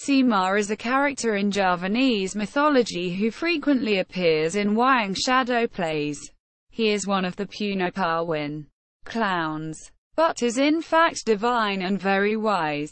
Semar is a character in Javanese mythology who frequently appears in Wayang shadow plays. He is one of the punokawan clowns, but is in fact divine and very wise.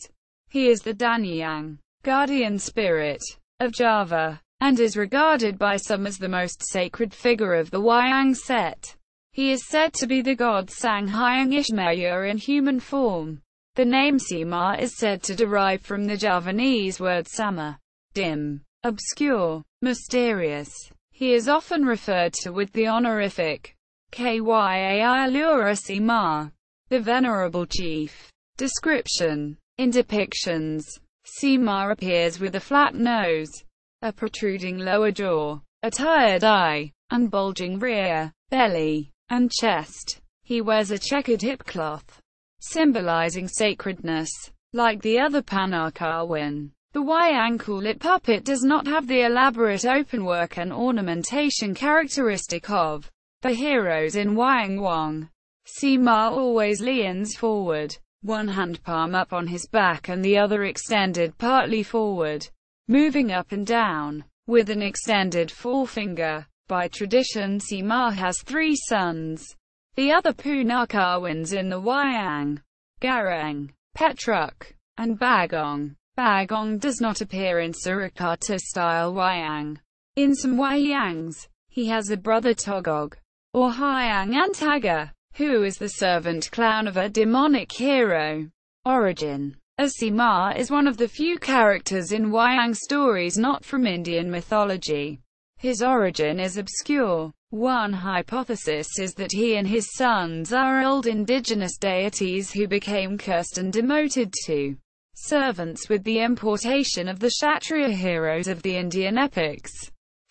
He is the dhanyang, guardian spirit, of Java, and is regarded by some as the most sacred figure of the Wayang set. He is said to be the god Sang Hyang Ismaya in human form. The name Semar is said to derive from the Javanese word samar, dim, obscure, mysterious. He is often referred to with the honorific Kyai Lurah Semar, the venerable chief. Description. In depictions, Semar appears with a flat nose, a protruding lower jaw, a tired eye, and bulging rear, belly, and chest. He wears a checkered hip cloth, symbolizing sacredness. Like the other punokawan, the Wayang puppet does not have the elaborate openwork and ornamentation characteristic of the heroes in Wayang. Semar always leans forward, one hand palm up on his back and the other extended partly forward, moving up and down, with an extended forefinger. By tradition, Semar has 3 sons. The other punokawans in the Wayang, Garang, Petruk, and Bagong. Bagong does not appear in Surakarta-style Wayang. In some Wayangs, he has a brother Togog, or Hyang Antaga, who is the servant clown of a demonic hero. Origin. As Semar is one of the few characters in Wayang stories not from Indian mythology, his origin is obscure. One hypothesis is that he and his sons are old indigenous deities who became cursed and demoted to servants with the importation of the Kshatriya heroes of the Indian epics.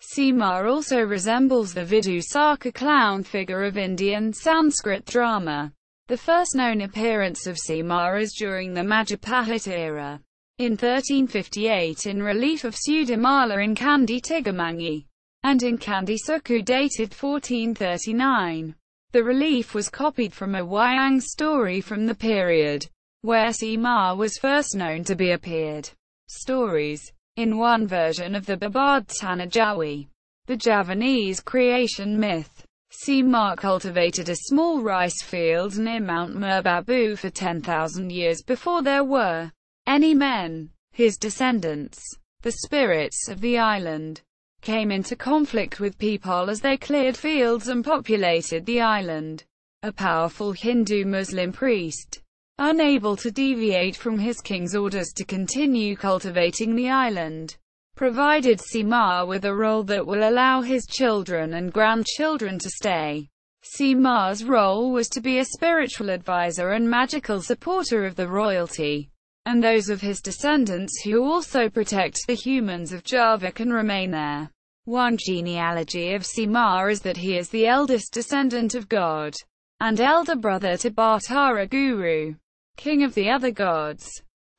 Semar also resembles the Vidusaka clown figure of Indian Sanskrit drama. The first known appearance of Semar is during the Majapahit era, in 1358 in relief of Sudamala in Kandi Tigamangi, and in Kandi Suku dated 1439. The relief was copied from a Wayang story from the period where Semar was first known to be appeared. Stories. In one version of the Babad Tanah Jawi, the Javanese creation myth, Semar cultivated a small rice field near Mount Merbabu for 10,000 years before there were any men. His descendants, the spirits of the island, came into conflict with people as they cleared fields and populated the island. A powerful Hindu-Muslim priest, unable to deviate from his king's orders to continue cultivating the island, provided Semar with a role that will allow his children and grandchildren to stay. Semar's role was to be a spiritual advisor and magical supporter of the royalty, and those of his descendants who also protect the humans of Java can remain there. One genealogy of Semar is that he is the eldest descendant of God, and elder brother to Bhattara Guru, king of the other gods.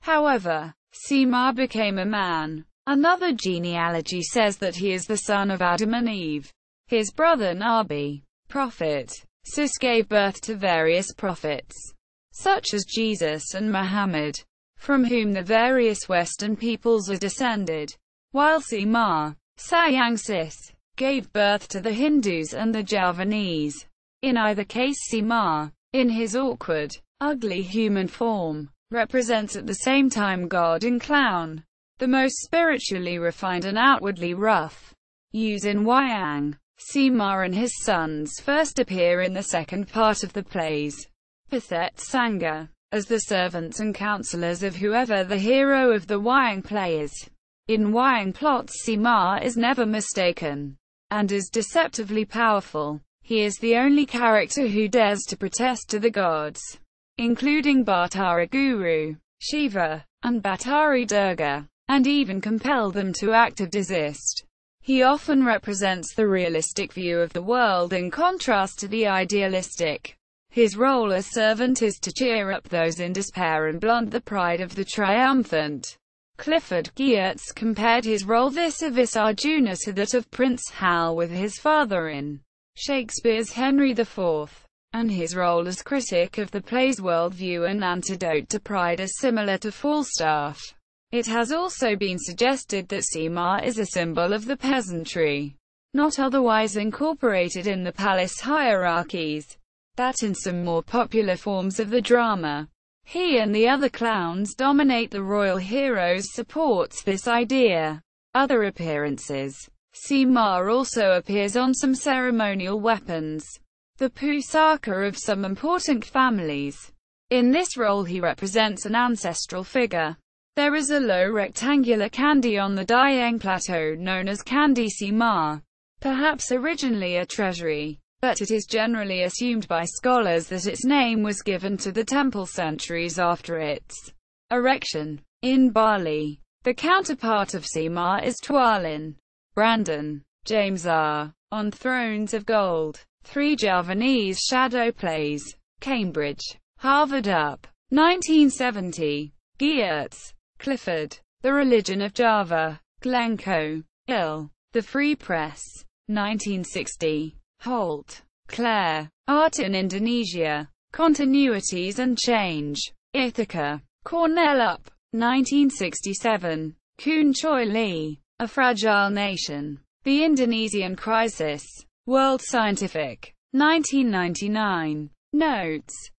However, Semar became a man. Another genealogy says that he is the son of Adam and Eve. His brother Nabi, prophet, Sis gave birth to various prophets, such as Jesus and Muhammad, from whom the various Western peoples are descended, while Semar, Sayang Sis, gave birth to the Hindus and the Javanese. In either case, Semar, in his awkward, ugly human form, represents at the same time God and clown, the most spiritually refined and outwardly rough. Use in Wayang. Semar and his sons first appear in the second part of the plays, Pathet Sangha, as the servants and counselors of whoever the hero of the Wayang play is. In Wayang plots, Semar is never mistaken, and is deceptively powerful. He is the only character who dares to protest to the gods, including Bhattara Guru, Shiva, and Bhattari Durga, and even compel them to act or desist. He often represents the realistic view of the world in contrast to the idealistic. His role as servant is to cheer up those in despair and blunt the pride of the triumphant. Clifford Geertz compared his role vis-a-vis Arjuna to that of Prince Hal with his father in Shakespeare's Henry IV, and his role as critic of the play's worldview and antidote to pride is similar to Falstaff. It has also been suggested that Semar is a symbol of the peasantry, not otherwise incorporated in the palace hierarchies, that in some more popular forms of the drama, he and the other clowns dominate the royal heroes supports this idea. Other appearances. Semar also appears on some ceremonial weapons, the pusaka of some important families. In this role he represents an ancestral figure. There is a low rectangular candi on the Dhanyang plateau known as Candi Semar, perhaps originally a treasury, but it is generally assumed by scholars that its name was given to the temple centuries after its erection. In Bali, the counterpart of Semar is Tualin. Brandon, James R. On Thrones of Gold. 3 Javanese Shadow Plays. Cambridge. Harvard Up. 1970. Geertz. Clifford. The Religion of Java. Glencoe. Ill. The Free Press. 1960. Holt, Claire. Art in Indonesia. Continuities and Change. Ithaca. Cornell Up. 1967. Kuhn Choi Lee. A Fragile Nation. The Indonesian Crisis. World Scientific. 1999. Notes.